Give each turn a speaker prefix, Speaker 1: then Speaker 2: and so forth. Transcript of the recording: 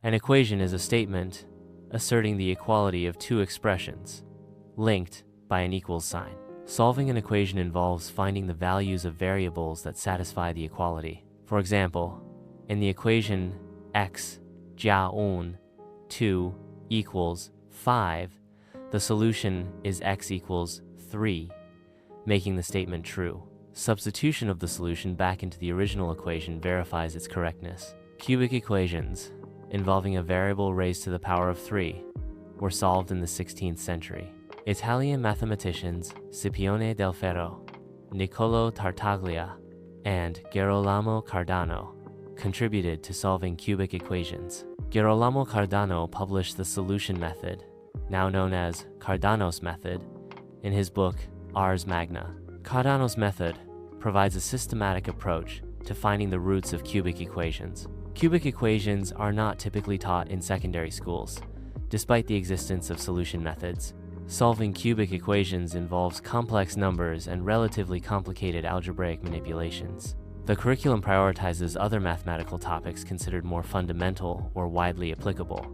Speaker 1: An equation is a statement asserting the equality of two expressions, linked by an equals sign. Solving an equation involves finding the values of variables that satisfy the equality. For example, in the equation x 加 2 equals 5, the solution is x equals 3, making the statement true. Substitution of the solution back into the original equation verifies its correctness. Cubic equations, involving a variable raised to the power of 3, were solved in the 16th century. Italian mathematicians Scipione del Ferro, Niccolò Tartaglia, and Gerolamo Cardano contributed to solving cubic equations. Gerolamo Cardano published the solution method, now known as Cardano's method, in his book Ars Magna. Cardano's method provides a systematic approach to finding the roots of cubic equations. Cubic equations are not typically taught in secondary schools, despite the existence of solution methods. Solving cubic equations involves complex numbers and relatively complicated algebraic manipulations. The curriculum prioritizes other mathematical topics considered more fundamental or widely applicable.